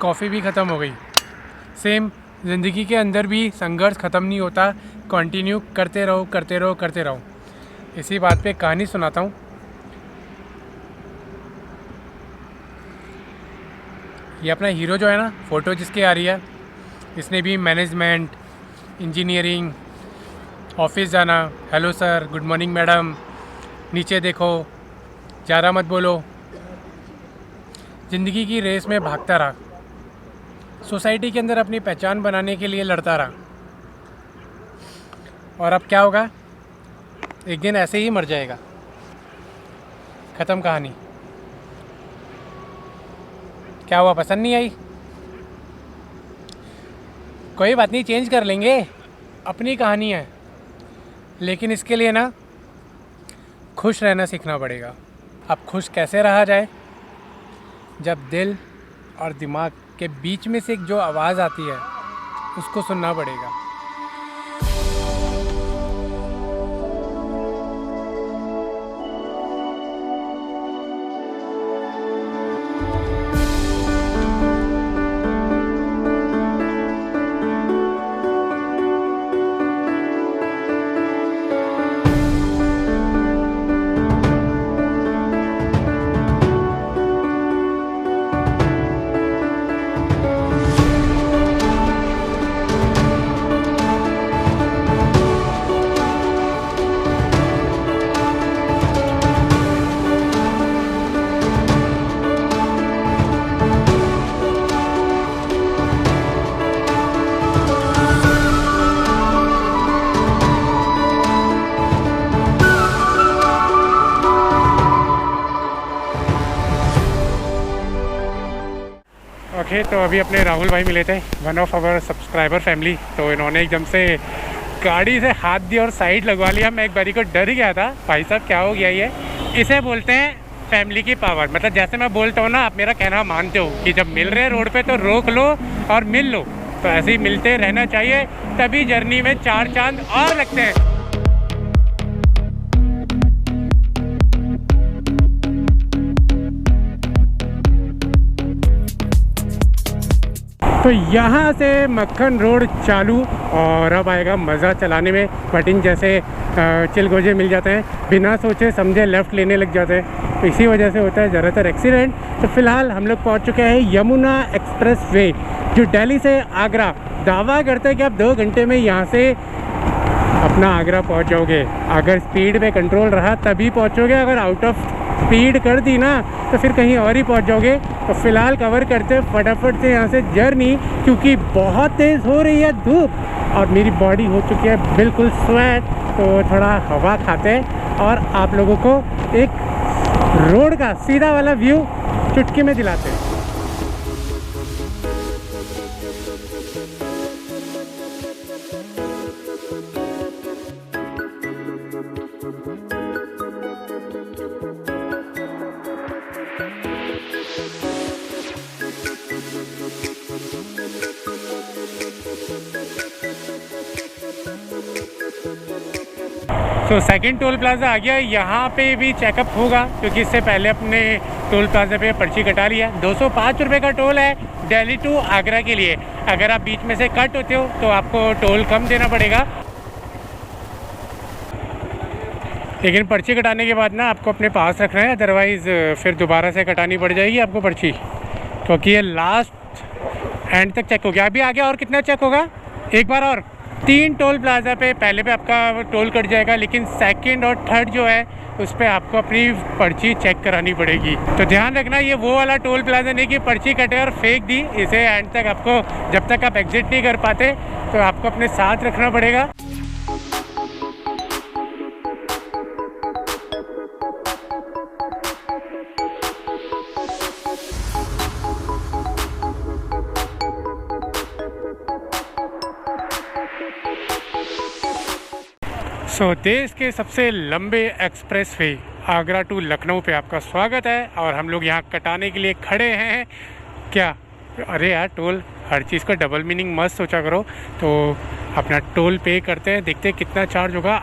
Coffee भी ख़त्म हो गई। सेम ज़िंदगी के अंदर भी संघर्ष ख़त्म नहीं होता, कंटिन्यू करते रहो करते रहो करते रहो। इसी बात पे कहानी सुनाता हूँ। ये अपना हीरो जो है ना, फ़ोटो जिसकी आ रही है, इसने भी मैनेजमेंट, इंजीनियरिंग, ऑफिस जाना, hello sir, good morning madam, नीचे देखो, ज़्यादा मत बोलो, ज़िंदगी की रेस में भागता रहा। सोसाइटी के अंदर अपनी पहचान बनाने के लिए लड़ता रहा। और अब क्या होगा? एक दिन ऐसे ही मर जाएगा। ख़त्म कहानी। क्या हुआ, पसंद नहीं आई? कोई बात नहीं, चेंज कर लेंगे, अपनी कहानी है। लेकिन इसके लिए ना खुश रहना सीखना पड़ेगा। अब खुश कैसे रहा जाए? जब दिल और दिमाग के बीच में से एक जो आवाज़ आती है उसको सुनना पड़ेगा। ओके, तो अभी अपने राहुल भाई मिले थे, one of our subscriber family. तो इन्होंने एकदम से गाड़ी से हाथ दिया और साइड लगवा लिया। मैं एक बारी को डर ही गया था, भाई साहब क्या हो गया ये। इसे बोलते हैं फैमिली की पावर। मतलब जैसे मैं बोलता हूँ ना, आप मेरा कहना मानते हो कि जब मिल रहे हैं रोड पे तो रोक लो और मिल लो। तो ऐसे ही मिलते रहना चाहिए, तभी जर्नी में 4 चांद और लगते हैं। तो यहाँ से मक्खन रोड चालू, और अब आएगा मज़ा चलाने में। बटिंग जैसे चिलगोजे मिल जाते हैं, बिना सोचे समझे लेफ़्ट लेने लग जाते हैं, तो इसी वजह से होता है ज़्यादातर एक्सीडेंट। तो फ़िलहाल हम लोग पहुँच चुके हैं यमुना एक्सप्रेस वे, जो दिल्ली से आगरा। दावा करते हैं कि आप 2 घंटे में यहाँ से अपना आगरा पहुँच जाओगे। अगर स्पीड पे कंट्रोल रहा तभी पहुँचोगे, अगर आउट ऑफ स्पीड कर दी ना तो फिर कहीं और ही पहुंच जाओगे। तो फिलहाल कवर करते हैं फटाफट से यहाँ से जर्नी, क्योंकि बहुत तेज़ हो रही है धूप और मेरी बॉडी हो चुकी है बिल्कुल स्वेट। तो थोड़ा हवा खाते हैं और आप लोगों को एक रोड का सीधा वाला व्यू चुटकी में दिलाते हैं। तो सेकंड टोल प्लाज़ा आ गया। यहाँ पे भी चेकअप होगा, क्योंकि इससे पहले अपने टोल प्लाज़ा पे पर्ची कटा लिया। 205 रुपये का टोल है दिल्ली टू आगरा के लिए। अगर आप बीच में से कट होते हो तो आपको टोल कम देना पड़ेगा, लेकिन पर्ची कटाने के बाद ना आपको अपने पास रखना है, अदरवाइज़ फिर दोबारा से कटानी पड़ जाएगी आपको पर्ची, क्योंकि ये लास्ट एंड तक चेक हो गया। अभी आगे और कितना चेक होगा? एक बार और 3 टोल प्लाज़ा पे पहले पे आपका टोल कट जाएगा, लेकिन सेकंड और थर्ड जो है उस पर आपको अपनी पर्ची चेक करानी पड़ेगी। तो ध्यान रखना, ये वो वाला टोल प्लाज़ा नहीं कि पर्ची कटे और फेंक दी। इसे एंड तक आपको, जब तक आप एग्जिट नहीं कर पाते, तो आपको अपने साथ रखना पड़ेगा। देश के सबसे लंबे expressway Agra to Lucknow पे आपका स्वागत है। और हम लोग यहाँ कटाने के लिए खड़े हैं। क्या, अरे यार, टोल, हर चीज़ का डबल मीनिंग मत सोचा करो। तो अपना टोल पे करते हैं, देखते हैं कितना चार्ज होगा।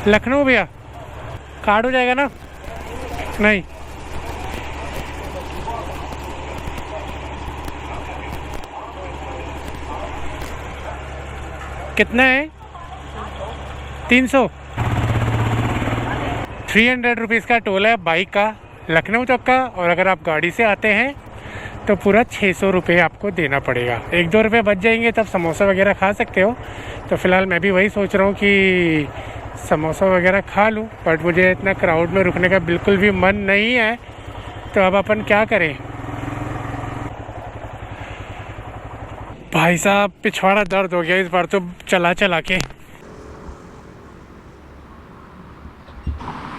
लखनऊ भैया, कार्ड हो जाएगा ना? नहीं, कितना है? 300। 300 रुपीज़ का टोल है बाइक का लखनऊ तक का, और अगर आप गाड़ी से आते हैं तो पूरा 600 रुपये आपको देना पड़ेगा। 1-2 रुपये बच जाएंगे तब समोसा वगैरह खा सकते हो। तो फ़िलहाल मैं भी वही सोच रहा हूँ कि समोसा वगैरह खा लूँ, बट मुझे इतना क्राउड में रुकने का बिल्कुल भी मन नहीं है। तो अब अपन क्या करें भाई साहब, पिछवाड़ा दर्द हो गया इस बार तो चला चला के।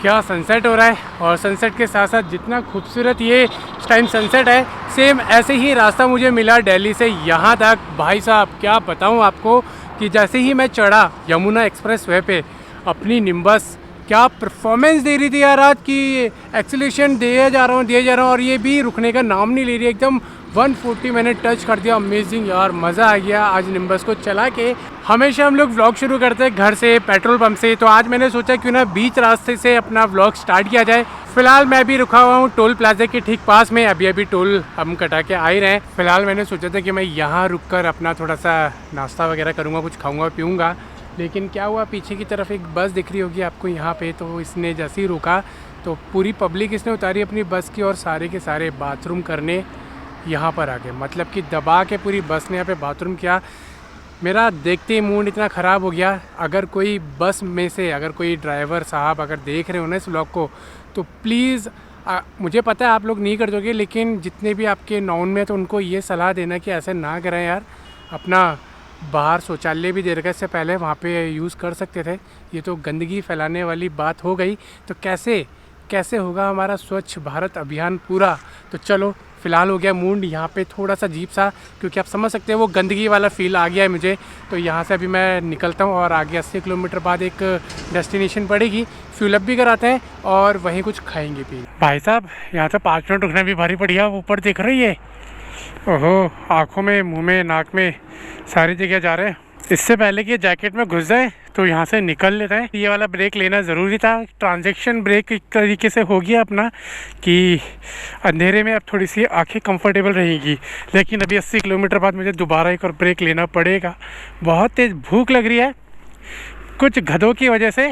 क्या सनसेट हो रहा है, और सनसेट के साथ साथ जितना खूबसूरत ये इस टाइम सनसेट है, सेम ऐसे ही रास्ता मुझे मिला दिल्ली से यहाँ तक। भाई साहब क्या बताऊँ आपको कि जैसे ही मैं चढ़ा यमुना एक्सप्रेस वे पे, अपनी निम्बस क्या परफॉर्मेंस दे रही थी यार आज की। एक्सीलरेशन दिए जा रहा हूँ और ये भी रुकने का नाम नहीं ले रही। एकदम 140 मैंने टच कर दिया। अमेजिंग यार, मज़ा आ गया आज निम्बस को चला के। हमेशा हम लोग व्लॉग शुरू करते हैं घर से, पेट्रोल पंप से, तो आज मैंने सोचा क्यों ना बीच रास्ते से अपना व्लॉग स्टार्ट किया जाए। फिलहाल मैं भी रुका हुआ हूँ टोल प्लाजा के ठीक पास में। अभी टोल हम कटा के आ ही रहे हैं। फिलहाल मैंने सोचा था कि मैं यहाँ रुक कर अपना थोड़ा सा नाश्ता वगैरह करूँगा, कुछ खाऊँगा पीऊँगा। लेकिन क्या हुआ, पीछे की तरफ एक बस दिख रही होगी आपको यहाँ पे, तो इसने जैसे ही रुका तो पूरी पब्लिक इसने उतारी अपनी बस की, और सारे के सारे बाथरूम करने यहाँ पर आ गए। मतलब कि दबा के पूरी बस ने यहाँ पे बाथरूम किया। मेरा देखते ही मूड इतना ख़राब हो गया। अगर कोई बस में से अगर कोई ड्राइवर साहब अगर देख रहे हो ना इस व्लॉग को, तो प्लीज़ मुझे पता है आप लोग नहीं कर दोगे, लेकिन जितने भी आपके नॉन में तो उनको ये सलाह देना कि ऐसे ना करें यार। अपना बाहर शौचालय भी दे रखा है, इससे पहले वहाँ पे यूज़ कर सकते थे। ये तो गंदगी फैलाने वाली बात हो गई। तो कैसे होगा हमारा स्वच्छ भारत अभियान पूरा। तो चलो, फ़िलहाल हो गया मूड यहाँ पे थोड़ा सा अजीब सा, क्योंकि आप समझ सकते हैं वो गंदगी वाला फ़ील आ गया है मुझे। तो यहाँ से अभी मैं निकलता हूँ और आगे 80 किलोमीटर बाद एक डेस्टिनेशन पड़ेगी, फ्यूल अप भी कराते हैं और वहीं कुछ खाएंगे भी। भाई साहब यहाँ से 5 मिनट रुकना भी भारी बढ़िया। ऊपर दिख रही है, ओहो, आँखों में, मुँह में, नाक में, सारी जगह जा रहे हैं। इससे पहले कि जैकेट में घुस जाए तो यहाँ से निकल लेते हैं। ये वाला ब्रेक लेना ज़रूरी था। ट्रांजैक्शन ब्रेक एक तरीके से हो गया अपना, कि अंधेरे में अब थोड़ी सी आंखें कंफर्टेबल रहेगी। लेकिन अभी 80 किलोमीटर बाद मुझे दोबारा एक और ब्रेक लेना पड़ेगा। बहुत तेज़ भूख लग रही है, कुछ गधों की वजह से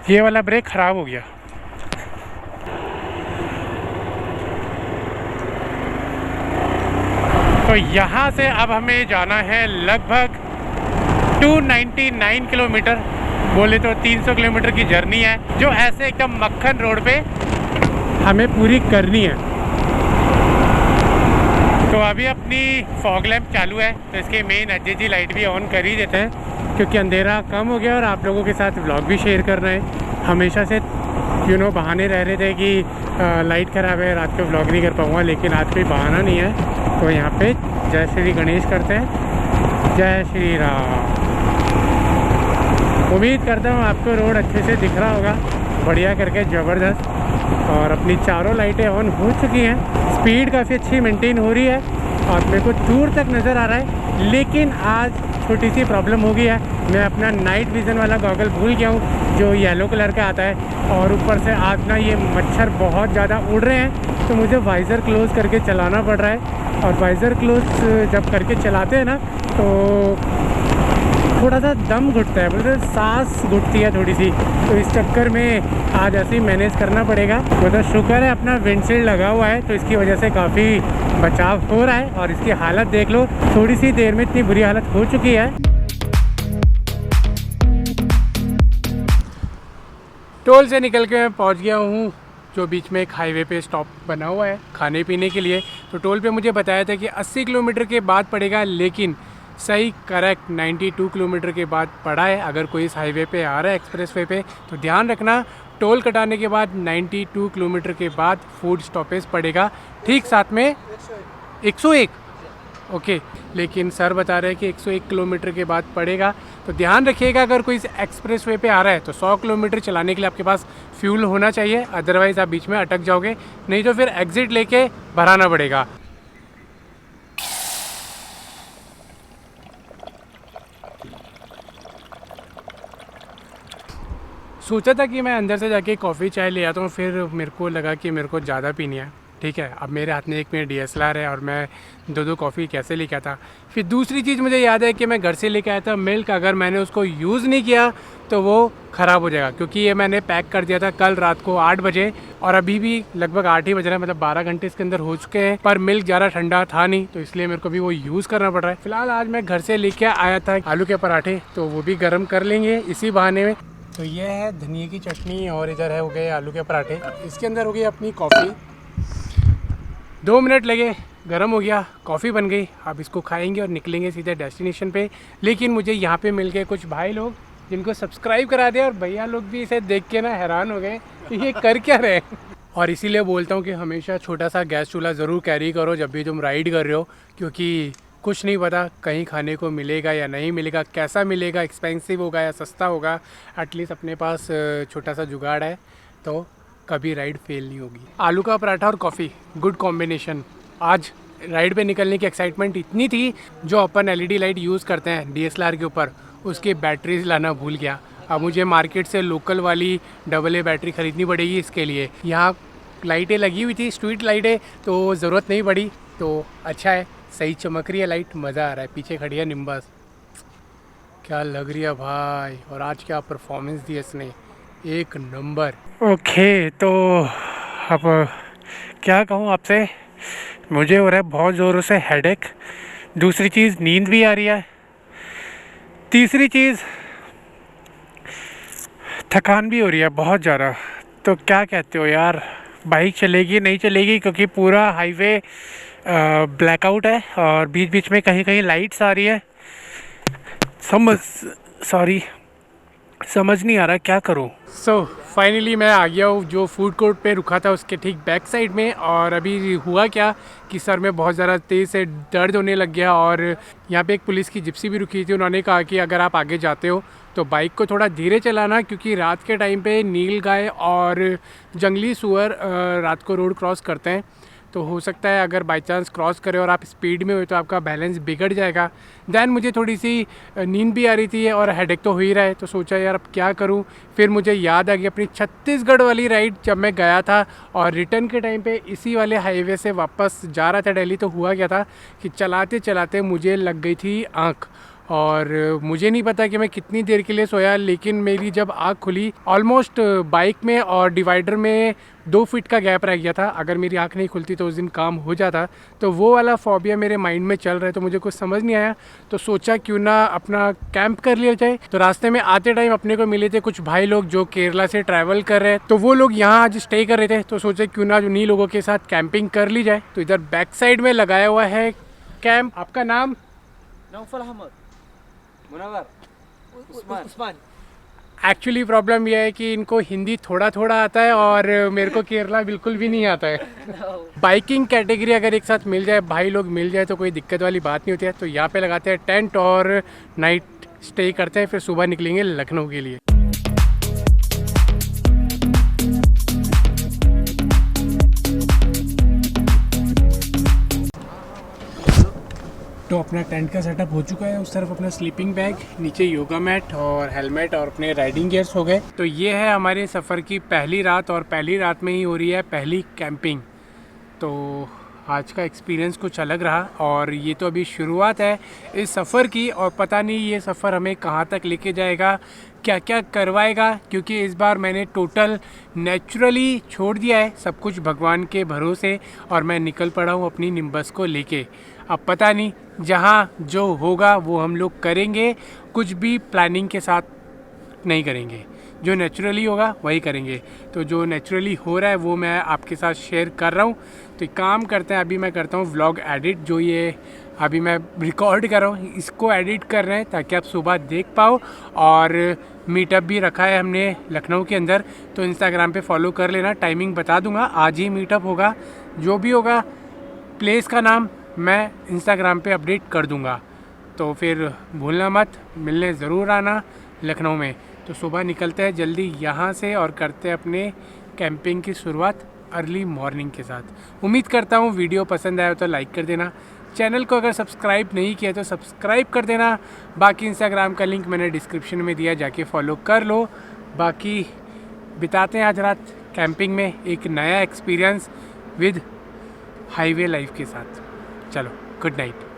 ये वाला ब्रेक ख़राब हो गया। तो यहाँ से अब हमें जाना है लगभग 299 किलोमीटर, बोले तो 300 किलोमीटर की जर्नी है, जो ऐसे एकदम मक्खन रोड पे हमें पूरी करनी है। तो अभी अपनी फॉग लैम्प चालू है, तो इसके मेन एचजेजी लाइट भी ऑन कर ही देते हैं, क्योंकि अंधेरा कम हो गया और आप लोगों के साथ व्लॉग भी शेयर कर रहे हैं। हमेशा से बहाने रह रहे थे कि लाइट ख़राब है, रात को व्लॉग नहीं कर पाऊँगा, लेकिन आज कोई बहाना नहीं है। तो यहाँ पे जय श्री गणेश करते हैं, जय श्री राम। उम्मीद करता हूँ आपको रोड अच्छे से दिख रहा होगा, बढ़िया करके ज़बरदस्त। और अपनी चारों लाइटें ऑन हो चुकी हैं, स्पीड काफ़ी अच्छी मेंटेन हो रही है और मेरे को दूर तक नज़र आ रहा है। लेकिन आज छोटी सी प्रॉब्लम हो गई है, मैं अपना नाइट विज़न वाला गॉगल भूल गया हूँ, जो येलो कलर का आता है। और ऊपर से आज ना ये मच्छर बहुत ज़्यादा उड़ रहे हैं, तो मुझे वाइज़र क्लोज़ करके चलाना पड़ रहा है। और वाइज़र क्लोज़ जब करके चलाते हैं ना, तो थोड़ा सा दम घुटता है, मतलब सांस घुटती है थोड़ी सी। तो इस चक्कर में आज ऐसे ही मैनेज करना पड़ेगा। मतलब शुक्र है अपना विंडशील्ड लगा हुआ है, तो इसकी वजह से काफ़ी बचाव हो रहा है। और इसकी हालत देख लो, थोड़ी सी देर में इतनी बुरी हालत हो चुकी है। टोल से निकल के मैं पहुंच गया हूँ, जो बीच में एक हाईवे पे स्टॉप बना हुआ है खाने पीने के लिए। तो टोल पे मुझे बताया था कि 80 किलोमीटर के बाद पड़ेगा, लेकिन सही करेक्ट 92 किलोमीटर के बाद पड़ा है। अगर कोई इस हाईवे पे आ रहा है एक्सप्रेस वे पे, तो ध्यान रखना, टोल कटाने के बाद 92 किलोमीटर के बाद फूड स्टॉपेज पड़ेगा, ठीक साथ में 101। ओके, लेकिन सर बता रहे हैं कि 101 किलोमीटर के बाद पड़ेगा। तो ध्यान रखिएगा, अगर कोई एक्सप्रेस वे पे आ रहा है तो 100 किलोमीटर चलाने के लिए आपके पास फ्यूल होना चाहिए, अदरवाइज़ आप बीच में अटक जाओगे, नहीं तो फिर एग्ज़िट लेके भराना पड़ेगा। सोचा था कि मैं अंदर से जाके कॉफ़ी चाय ले आता हूँ, फिर मेरे को लगा कि मेरे को ज़्यादा पीनी है, ठीक है। अब मेरे हाथ में एक मेरा DSLR है और मैं 2-2 कॉफ़ी कैसे लेके आता। फिर दूसरी चीज़ मुझे याद है कि मैं घर से लेके आया था मिल्क, अगर मैंने उसको यूज़ नहीं किया तो वो ख़राब हो जाएगा, क्योंकि ये मैंने पैक कर दिया था कल रात को 8 बजे और अभी भी लगभग 8 ही बज रहा है, मतलब 12 घंटे इसके अंदर हो चुके हैं। पर मिल्क ज़्यादा ठंडा था नहीं, तो इसलिए मेरे को भी वो यूज़ करना पड़ रहा है। फिलहाल आज मैं घर से लेके आया था आलू के पराठे, तो वो भी गर्म कर लेंगे इसी बहाने में। तो ये है धनिए की चटनी और इधर है हो गए आलू के पराठे। इसके अंदर हो गई अपनी कॉफ़ी, 2 मिनट लगे, गर्म हो गया, कॉफ़ी बन गई। अब इसको खाएंगे और निकलेंगे सीधे डेस्टिनेशन पे। लेकिन मुझे यहाँ पे मिल गए कुछ भाई लोग जिनको सब्सक्राइब करा दिया, और भैया लोग भी इसे देख के ना हैरान हो गए कि ये कर क्या रहे हैं। और इसीलिए बोलता हूँ कि हमेशा छोटा सा गैस चूल्हा ज़रूर कैरी करो जब भी तुम राइड कर रहे हो, क्योंकि कुछ नहीं पता कहीं खाने को मिलेगा या नहीं मिलेगा, कैसा मिलेगा, एक्सपेंसिव होगा या सस्ता होगा। एटलीस्ट अपने पास छोटा सा जुगाड़ है तो कभी राइड फेल नहीं होगी। आलू का पराठा और कॉफ़ी, गुड कॉम्बिनेशन। आज राइड पे निकलने की एक्साइटमेंट इतनी थी, जो अपन LED लाइट यूज़ करते हैं DSLR के ऊपर, उसकी बैटरीज लाना भूल गया। अब मुझे मार्केट से लोकल वाली AA बैटरी ख़रीदनी पड़ेगी इसके लिए। यहाँ लाइटें लगी हुई थी, स्ट्रीट लाइटें, तो ज़रूरत नहीं पड़ी, तो अच्छा है, सही चमक रही है लाइट, मज़ा आ रहा है। पीछे खड़ी है निम्बस, क्या लग रही है भाई, और आज क्या परफॉर्मेंस दी इसने, एक नंबर। ओके, तो अब क्या कहूँ आपसे, मुझे हो रहा है बहुत ज़ोरों से हेडेक। दूसरी चीज़ नींद भी आ रही है। तीसरी चीज़ थकान भी हो रही है बहुत ज़्यादा। तो क्या कहते हो यार, बाइक चलेगी नहीं चलेगी, क्योंकि पूरा हाईवे ब्लैकआउट है और बीच बीच में कहीं कहीं लाइट्स आ रही है। समझ नहीं आ रहा क्या करूं। सो फाइनली मैं आ गया हूँ जो फूड कोर्ट पे रुका था उसके ठीक बैक साइड में। और अभी हुआ क्या कि सर में बहुत ज़्यादा तेज़ से दर्द होने लग गया, और यहाँ पे एक पुलिस की जिप्सी भी रुकी थी। उन्होंने कहा कि अगर आप आगे जाते हो तो बाइक को थोड़ा धीरे चलाना, क्योंकि रात के टाइम पे नील गाय और जंगली सूअर रात को रोड क्रॉस करते हैं, तो हो सकता है अगर बाई चांस क्रॉस करें और आप स्पीड में हो तो आपका बैलेंस बिगड़ जाएगा। दैन मुझे थोड़ी सी नींद भी आ रही थी और हेडेक तो हो ही रहा है, तो सोचा यार अब क्या करूं। फिर मुझे याद आ गई अपनी छत्तीसगढ़ वाली राइड, जब मैं गया था और रिटर्न के टाइम पे इसी वाले हाईवे से वापस जा रहा था दिल्ली। तो हुआ क्या था कि चलाते चलाते मुझे लग गई थी आँख, और मुझे नहीं पता कि मैं कितनी देर के लिए सोया, लेकिन मेरी जब आँख खुली ऑलमोस्ट बाइक में और डिवाइडर में 2 फीट का गैप रह गया था। अगर मेरी आँख नहीं खुलती तो उस दिन काम हो जाता। तो वो वाला फोबिया मेरे माइंड में चल रहा है, तो मुझे कुछ समझ नहीं आया। तो सोचा क्यों ना अपना कैंप कर लिया जाए। तो रास्ते में आते टाइम अपने को मिले थे कुछ भाई लोग जो केरला से ट्रैवल कर रहे हैं, तो वो लोग यहाँ आज स्टे कर रहे थे। तो सोचे क्यों ना उन्हीं लोगों के साथ कैंपिंग कर ली जाए। तो इधर बैक साइड में लगाया हुआ है कैंप। आपका नाम? Naufal Ahmad, Munawwar, Usman. Actually problem यह है कि इनको हिंदी थोड़ा थोड़ा आता है और मेरे को केरला बिल्कुल भी नहीं आता है। बाइकिंग कैटेगरी अगर एक साथ मिल जाए, भाई लोग मिल जाए, तो कोई दिक्कत वाली बात नहीं होती है। तो यहाँ पे लगाते हैं टेंट और नाइट स्टे करते हैं, फिर सुबह निकलेंगे लखनऊ के लिए। तो अपना टेंट का सेटअप हो चुका है। उस तरफ अपना स्लीपिंग बैग, नीचे योगा मैट और हेलमेट और अपने राइडिंग गियर्स हो गए। तो ये है हमारे सफ़र की पहली रात, और पहली रात में ही हो रही है पहली कैंपिंग। तो आज का एक्सपीरियंस कुछ अलग रहा, और ये तो अभी शुरुआत है इस सफ़र की, और पता नहीं ये सफ़र हमें कहाँ तक लेके जाएगा, क्या क्या करवाएगा। क्योंकि इस बार मैंने टोटल नेचुरली छोड़ दिया है, सब कुछ भगवान के भरोसे, और मैं निकल पड़ा हूँ अपनी निम्बस को लेके। अब पता नहीं, जहाँ जो होगा वो हम लोग करेंगे, कुछ भी प्लानिंग के साथ नहीं करेंगे, जो नेचुरली होगा वही करेंगे। तो जो नेचुरली हो रहा है वो मैं आपके साथ शेयर कर रहा हूँ। तो एक काम करते हैं, अभी मैं करता हूँ व्लॉग एडिट। जो ये अभी मैं रिकॉर्ड कर रहा हूँ इसको एडिट कर रहे हैं ताकि आप सुबह देख पाओ। और मीटअप भी रखा है हमने लखनऊ के अंदर, तो इंस्टाग्राम पे फॉलो कर लेना, टाइमिंग बता दूँगा, आज ही मीटअप होगा। जो भी होगा प्लेस का नाम मैं इंस्टाग्राम पे अपडेट कर दूंगा। तो फिर भूलना मत, मिलने ज़रूर आना लखनऊ में। तो सुबह निकलते हैं जल्दी यहाँ से और करते हैं अपने कैंपिंग की शुरुआत अर्ली मॉर्निंग के साथ। उम्मीद करता हूँ वीडियो पसंद आया तो लाइक कर देना, चैनल को अगर सब्सक्राइब नहीं किया तो सब्सक्राइब कर देना। बाकी इंस्टाग्राम का लिंक मैंने डिस्क्रिप्शन में दिया, जाके फॉलो कर लो। बाकी बिताते हैं आज रात कैंपिंग में एक नया एक्सपीरियंस विद हाईवे लाइफ के साथ। चलो गुड नाइट।